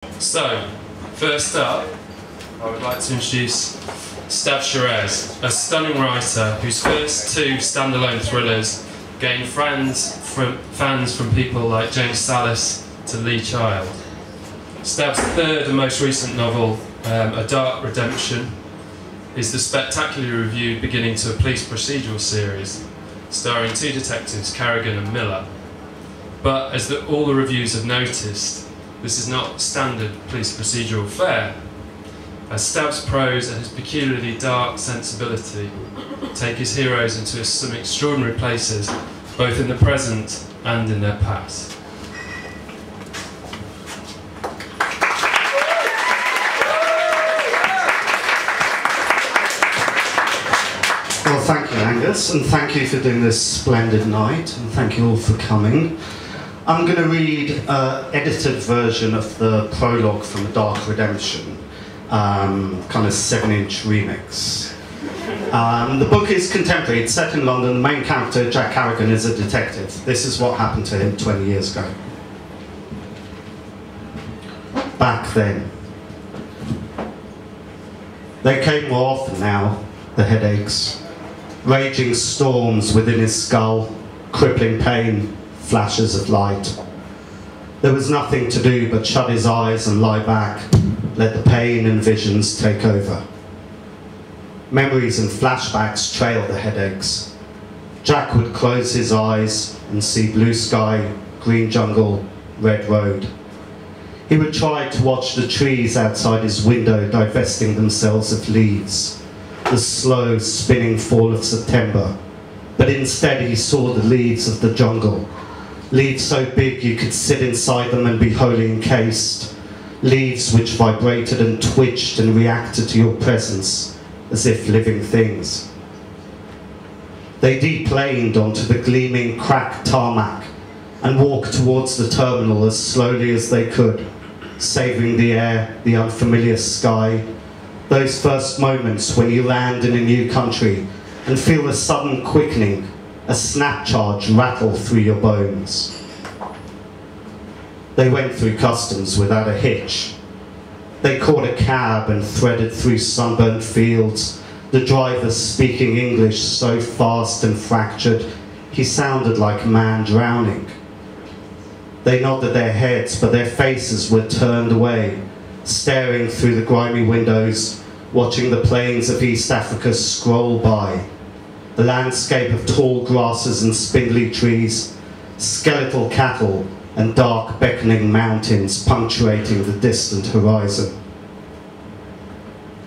So, first up, I would like to introduce Stav Sherez, a stunning writer whose first two standalone thrillers gained fans from people like James Sallis to Lee Child. Stav's third and most recent novel, A Dark Redemption, is the spectacularly reviewed beginning to a police procedural series starring two detectives, Carrigan and Miller. But as all the reviews have noticed, this is not standard police procedural fare, as Stav's prose and his peculiarly dark sensibility take his heroes into some extraordinary places, both in the present and in their past. Well, thank you, Angus, and thank you for doing this splendid night, and thank you all for coming. I'm going to read an edited version of the prologue from A Dark Redemption, kind of 7-inch remix. The book is contemporary, it's set in London. The main character, Jack Carrigan, is a detective. This is what happened to him 20 years ago. Back then. They came more often now, the headaches. Raging storms within his skull, crippling pain, flashes of light. There was nothing to do but shut his eyes and lie back, let the pain and visions take over. Memories and flashbacks trailed the headaches. Jack would close his eyes and see blue sky, green jungle, red road. He would try to watch the trees outside his window divesting themselves of leaves, the slow spinning fall of September, but instead he saw the leaves of the jungle, leaves so big you could sit inside them and be wholly encased, leaves which vibrated and twitched and reacted to your presence as if living things. They deplaned onto the gleaming cracked tarmac and walked towards the terminal as slowly as they could, savouring the air, the unfamiliar sky, those first moments when you land in a new country and feel a sudden quickening, a snap charge rattle through your bones. They went through customs without a hitch. They caught a cab and threaded through sunburnt fields, the driver speaking English so fast and fractured, he sounded like a man drowning. They nodded their heads, but their faces were turned away, staring through the grimy windows, watching the plains of East Africa scroll by, the landscape of tall grasses and spindly trees, skeletal cattle and dark beckoning mountains punctuating the distant horizon.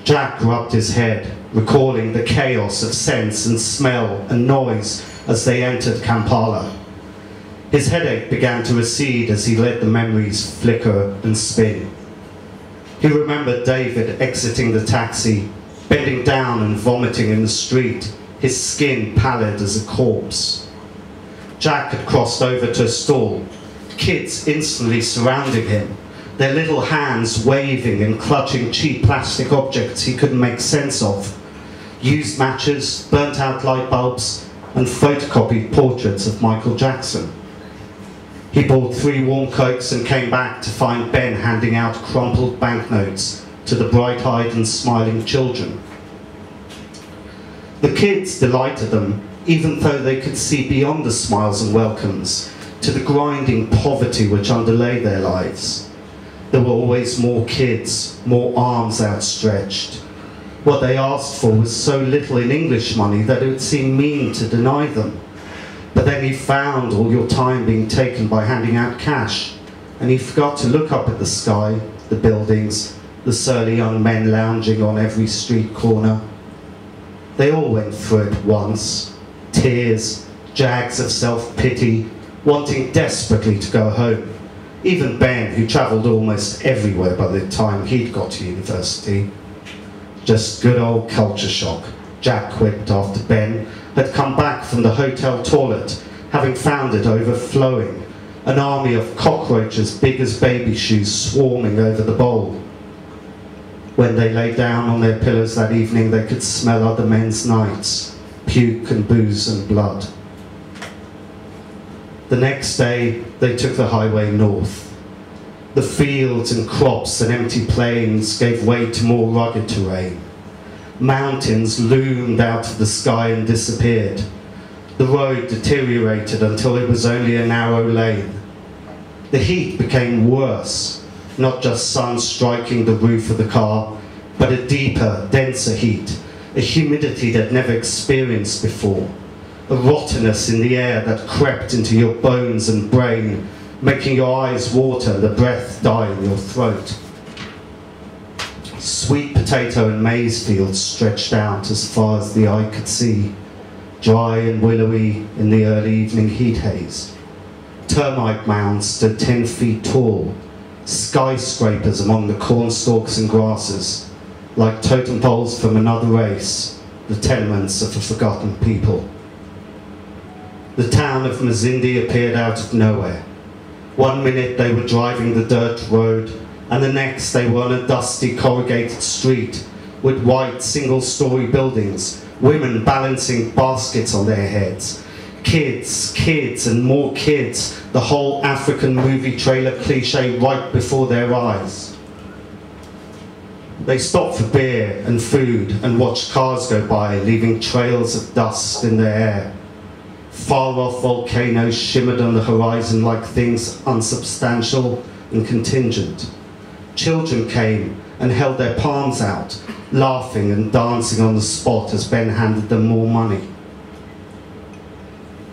Jack rubbed his head, recalling the chaos of sense and smell and noise as they entered Kampala. His headache began to recede as he let the memories flicker and spin. He remembered David exiting the taxi, bending down and vomiting in the street, his skin pallid as a corpse. Jack had crossed over to a stall, kids instantly surrounding him, their little hands waving and clutching cheap plastic objects he couldn't make sense of, used matches, burnt out light bulbs, and photocopied portraits of Michael Jackson. He bought 3 warm Cokes and came back to find Ben handing out crumpled banknotes to the bright-eyed and smiling children. The kids delighted them, even though they could see beyond the smiles and welcomes, to the grinding poverty which underlay their lives. There were always more kids, more arms outstretched. What they asked for was so little in English money that it would seem mean to deny them. But then he found all your time being taken by handing out cash, and he forgot to look up at the sky, the buildings, the surly young men lounging on every street corner. They all went through it once, tears, jags of self-pity, wanting desperately to go home. Even Ben, who travelled almost everywhere by the time he'd got to university. Just good old culture shock, Jack quipped after Ben had come back from the hotel toilet, having found it overflowing, an army of cockroaches big as baby shoes swarming over the bowl. When they lay down on their pillows that evening, they could smell other men's nights, puke and booze and blood. The next day, they took the highway north. The fields and crops and empty plains gave way to more rugged terrain. Mountains loomed out of the sky and disappeared. The road deteriorated until it was only a narrow lane. The heat became worse, not just sun striking the roof of the car, but a deeper, denser heat, a humidity they'd never experienced before, a rottenness in the air that crept into your bones and brain, making your eyes water and the breath die in your throat. Sweet potato and maize fields stretched out as far as the eye could see, dry and willowy in the early evening heat haze. Termite mounds stood 10 feet tall, skyscrapers among the corn stalks and grasses, like totem poles from another race, the tenements of a forgotten people. The town of Mazindi appeared out of nowhere. One minute they were driving the dirt road, and the next they were on a dusty corrugated street with white single-story buildings, women balancing baskets on their heads, kids and more kids, the whole African movie trailer cliche right before their eyes. They stopped for beer and food and watched cars go by, leaving trails of dust in the air. Far-off volcanoes shimmered on the horizon like things unsubstantial and contingent. Children came and held their palms out, laughing and dancing on the spot as Ben handed them more money.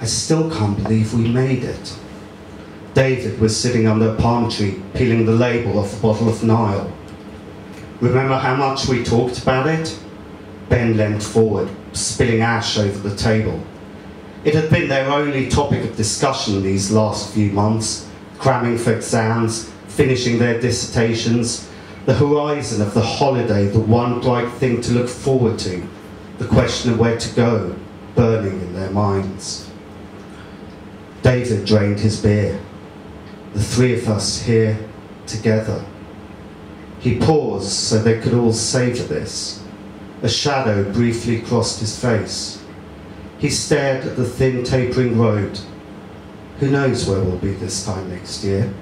I still can't believe we made it. David was sitting under a palm tree, peeling the label off a bottle of Nile. Remember how much we talked about it? Ben leant forward, spilling ash over the table. It had been their only topic of discussion these last few months, cramming for exams, finishing their dissertations, the horizon of the holiday, the one bright thing to look forward to, the question of where to go, burning in their minds. David drained his beer. The three of us here, together. He paused so they could all savour this. A shadow briefly crossed his face. He stared at the thin, tapering road. Who knows where we'll be this time next year?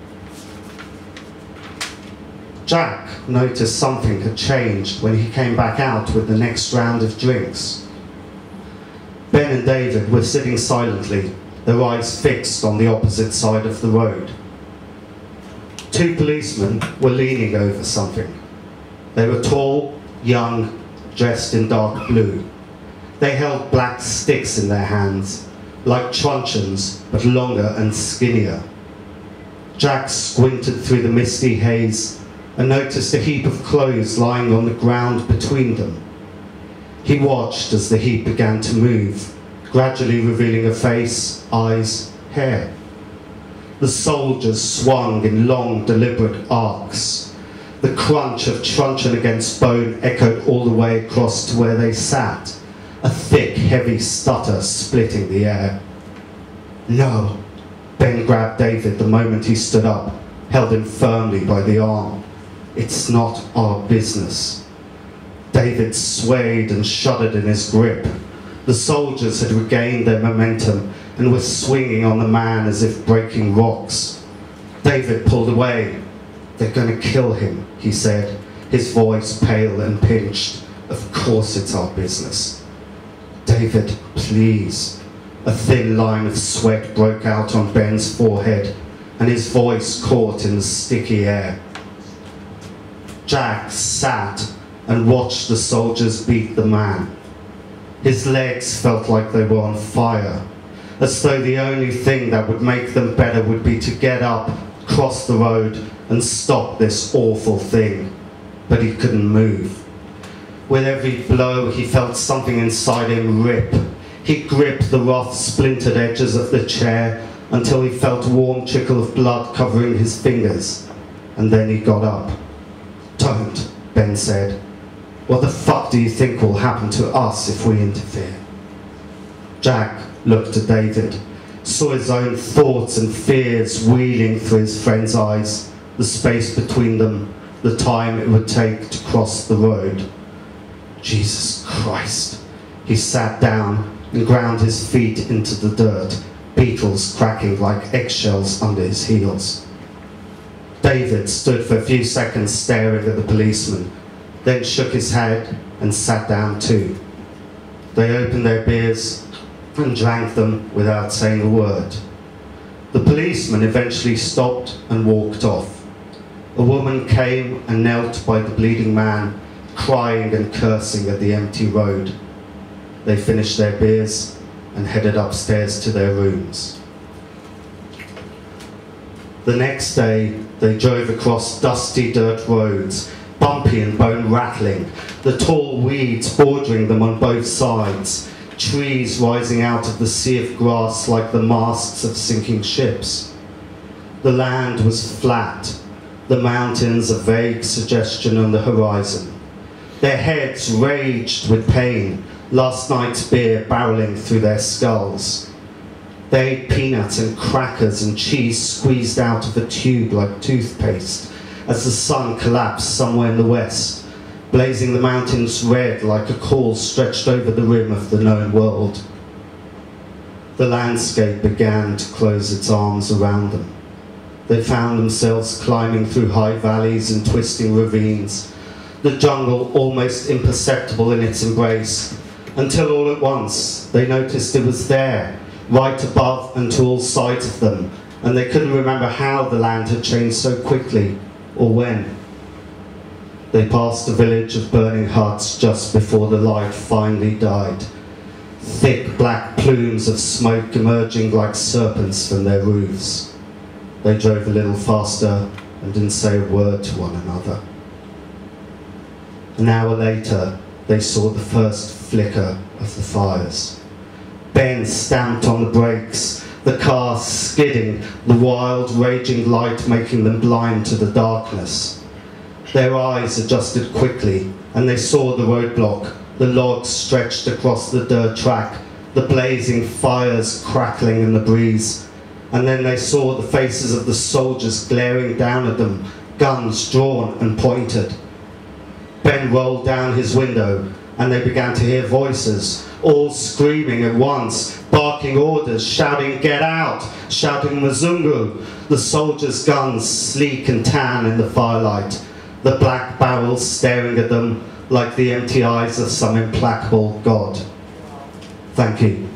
Jack noticed something had changed when he came back out with the next round of drinks. Ben and David were sitting silently, their eyes fixed on the opposite side of the road. Two policemen were leaning over something. They were tall, young, dressed in dark blue. They held black sticks in their hands, like truncheons, but longer and skinnier. Jack squinted through the misty haze and noticed a heap of clothes lying on the ground between them. He watched as the heap began to move, gradually revealing a face, eyes, hair. The soldiers swung in long, deliberate arcs. The crunch of truncheon against bone echoed all the way across to where they sat, a thick, heavy stutter splitting the air. No. Ben grabbed David the moment he stood up, held him firmly by the arm. It's not our business. David swayed and shuddered in his grip. The soldiers had regained their momentum and were swinging on the man as if breaking rocks. David pulled away. They're going to kill him, he said, his voice pale and pinched. Of course it's our business. David, please. A thin line of sweat broke out on Ben's forehead, and his voice caught in the sticky air. Jack sat and watched the soldiers beat the man. His legs felt like they were on fire, as though the only thing that would make them better would be to get up, cross the road, and stop this awful thing. But he couldn't move. With every blow, he felt something inside him rip. He gripped the rough, splintered edges of the chair until he felt a warm trickle of blood covering his fingers. And then he got up. Don't, Ben said. What the fuck do you think will happen to us if we interfere? Jack looked at David, saw his own thoughts and fears wheeling through his friend's eyes, the space between them, the time it would take to cross the road. Jesus Christ. He sat down and ground his feet into the dirt, beetles cracking like eggshells under his heels. David stood for a few seconds staring at the policeman, then shook his head and sat down too. They opened their beers and drank them without saying a word. The policeman eventually stopped and walked off. A woman came and knelt by the bleeding man, crying and cursing at the empty road. They finished their beers and headed upstairs to their rooms. The next day, they drove across dusty dirt roads, bumpy and bone-rattling, the tall weeds bordering them on both sides, trees rising out of the sea of grass like the masts of sinking ships. The land was flat, the mountains a vague suggestion on the horizon. Their heads raged with pain, last night's beer barreling through their skulls. They ate peanuts and crackers and cheese squeezed out of a tube like toothpaste as the sun collapsed somewhere in the west, blazing the mountains red like a call stretched over the rim of the known world. The landscape began to close its arms around them. They found themselves climbing through high valleys and twisting ravines, the jungle almost imperceptible in its embrace, until all at once they noticed it was there, right above and to all sides of them, and they couldn't remember how the land had changed so quickly, or when. They passed a village of burning huts just before the light finally died, thick black plumes of smoke emerging like serpents from their roofs. They drove a little faster and didn't say a word to one another. An hour later, they saw the first flicker of the fires. Ben stamped on the brakes, the car skidding, the wild, raging light making them blind to the darkness. Their eyes adjusted quickly, and they saw the roadblock, the logs stretched across the dirt track, the blazing fires crackling in the breeze. And then they saw the faces of the soldiers glaring down at them, guns drawn and pointed. Ben rolled down his window, and they began to hear voices, all screaming at once, barking orders, shouting "Get out!" shouting "Mzungu!" The soldiers' guns sleek and tan in the firelight, the black barrels staring at them like the empty eyes of some implacable god. Thank you.